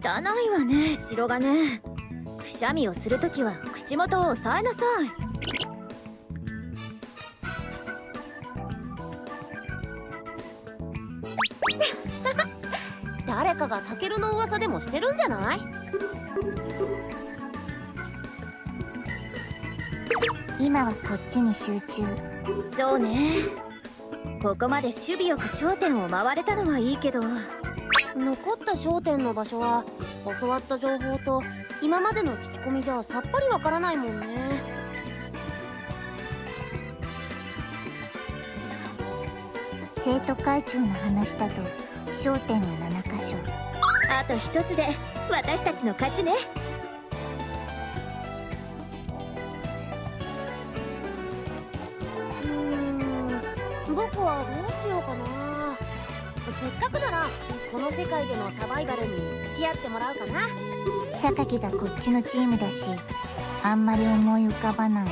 汚いわね、白金。くしゃみをするときは口元を押さえなさい。誰かがタケルの噂でもしてるんじゃない？今はこっちに集中。そうね。ここまで守備よく商店を回れたのはいいけど、残った商店の場所は教わった情報と今までの聞き込みじゃさっぱりわからないもんね。生徒会長の話だと商店は7カ所。あと一つで私たちの勝ちね。僕はどうしようかな。せっかくならこの世界でのサバイバルに付き合ってもらうかな。榊がこっちのチームだし、あんまり思い浮かばない。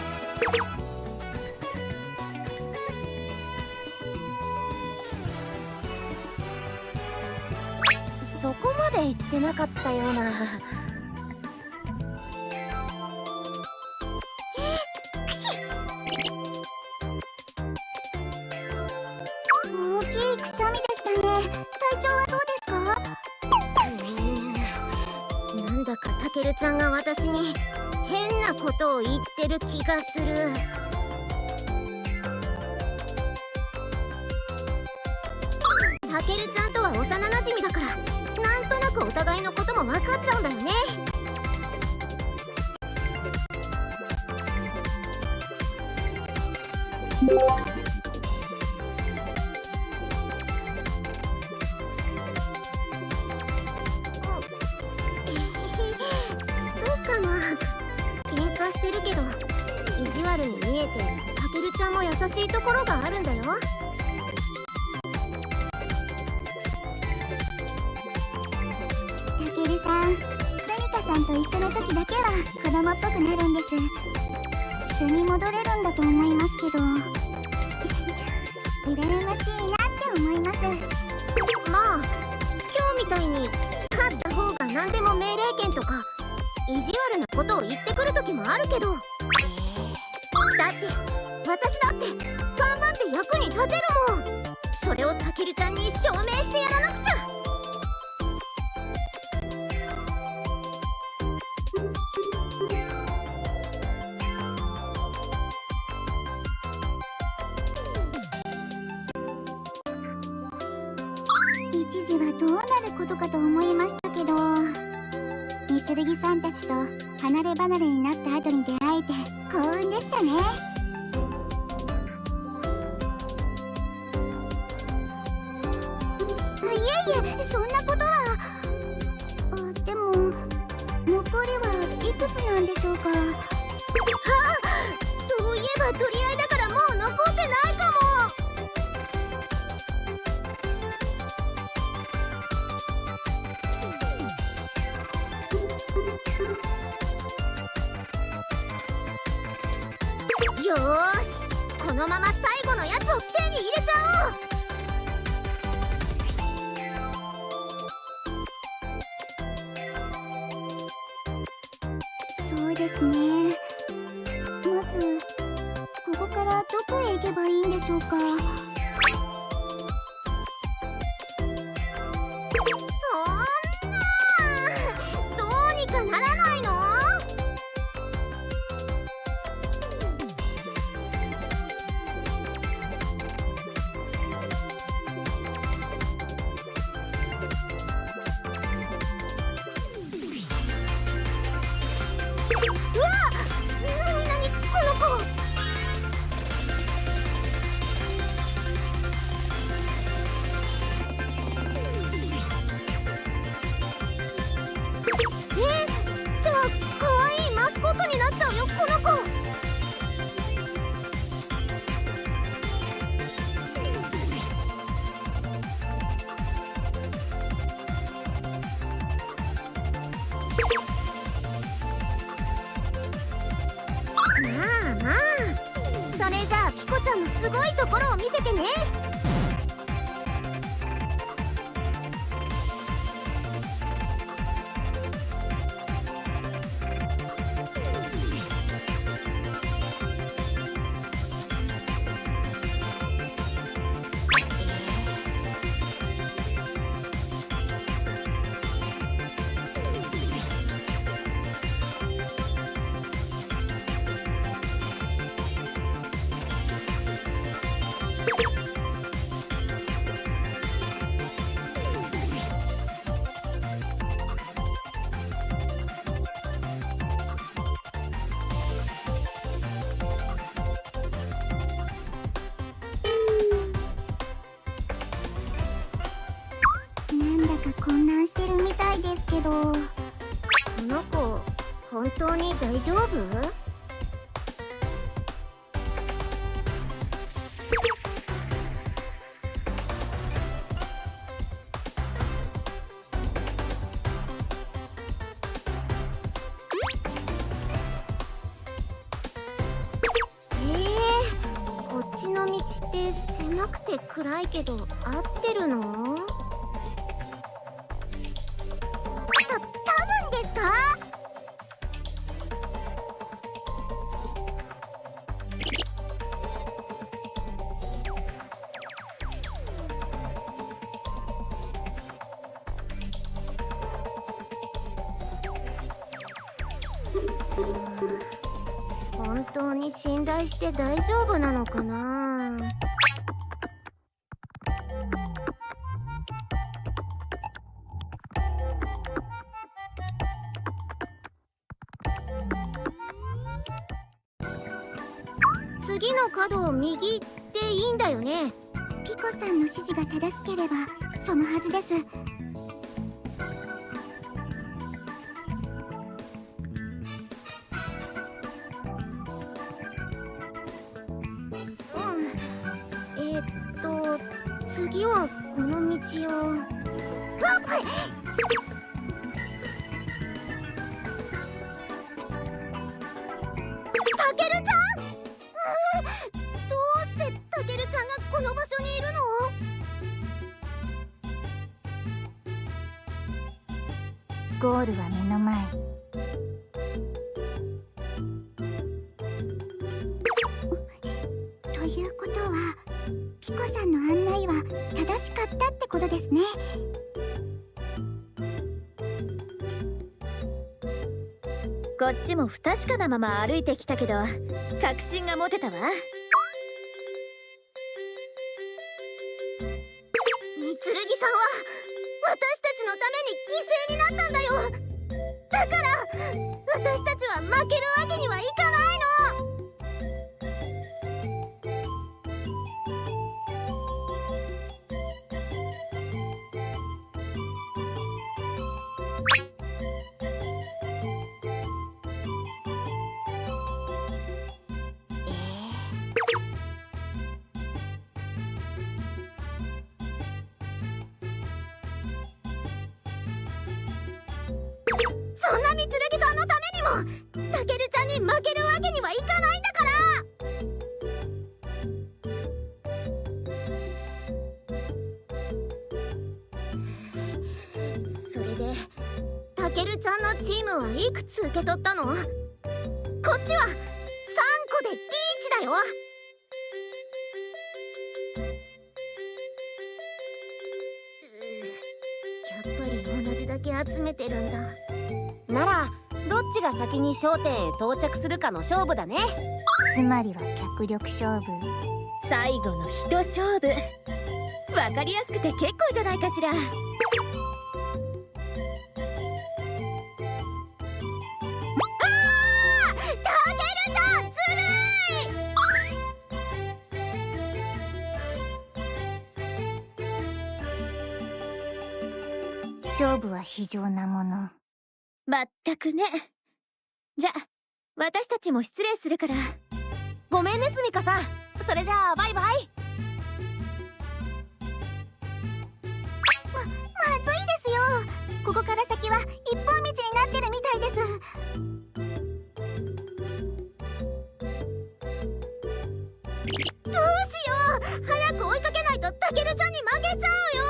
そこまで言ってなかったような。大きいくしゃみでしたね。体調はどうですか？なんだかタケルちゃんが私に変なことを言ってる気がする。タケルちゃんとは幼なじみだから、なんとなくお互いのことも分かっちゃうんだよね。そうかな。喧嘩してるけど意地悪に見えて、タケルちゃんも優しいところがあるんだよ。タケルさん、スミカさんと一緒の時だけは子供っぽくなるんです。素に戻れるんだと思いますけど羨ましいなって思います。まあ今日みたいに勝った方が何でも命令権とか意地悪なことを言ってくる時もあるけど、だって私だって頑張って役に立てるもん。それをタケルちゃんに証明してやらなくちゃ。一時はどうなることかと思いましたけど、三剣さんたちと離れ離れになった後に出会えて幸運でしたね。いえいえ、そんなことは。でも残りはいくつなんでしょうか？そういえば取り合いだからもう残ってないかも。よーし、このまま最後のやつを手に入れちゃおう。そうですね。まずここからどこへ行けばいいんでしょうか？そんな、どうにかならないの？うわっ！なになにこの子。ど。この子本当に大丈夫？こっちの道って狭くて暗いけど合ってるの？多分ですか？本当に信頼して大丈夫なのかな？次の角を右でいいんだよね？ピコさんの指示が正しければそのはずです。次はこの道を。あっ、たけるちゃん、どうしてたけるちゃんがこの場所にいるの？ゴールは目の前。ということはピコさんの案内は正しかったってことですね。こっちも不確かなまま歩いてきたけど確信が持てたわ。御剣さんは私たちのために犠牲になったんだよ。だから私たちは負けるわけにはいかないの。そんな御剣さんのためにもたけるちゃんに負けるわけにはいかないんだから。それでたけるちゃんのチームはいくつ受け取ったの？こっちは3個でリーチだよ。やっぱり同じだけ集めてるんだ。ならどっちが先に焦点へ到着するかの勝負だね。つまりは脚力勝負。最後の一勝負。わかりやすくて結構じゃないかしら。勝負は非常なもの。まったくね。じゃ私たちも失礼するから。ごめんねスミカさん。それじゃあバイバイ。まずいですよ。ここから先は一本道になってるみたいです。どうしよう。早く追いかけないとたけるちゃんに負けちゃうよ。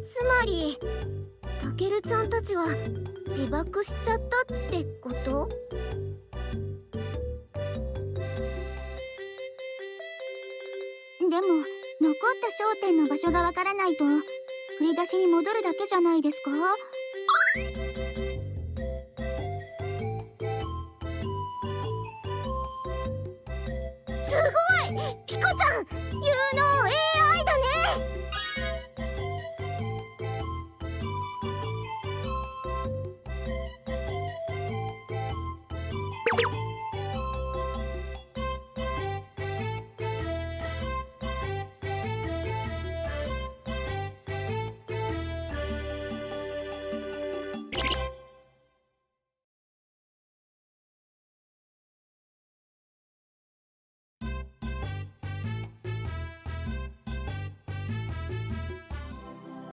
つまりタケルちゃんたちは自爆しちゃったってこと？でも残った焦点の場所がわからないと振り出しに戻るだけじゃないですか？すごい！ピコちゃん有能 AI だ！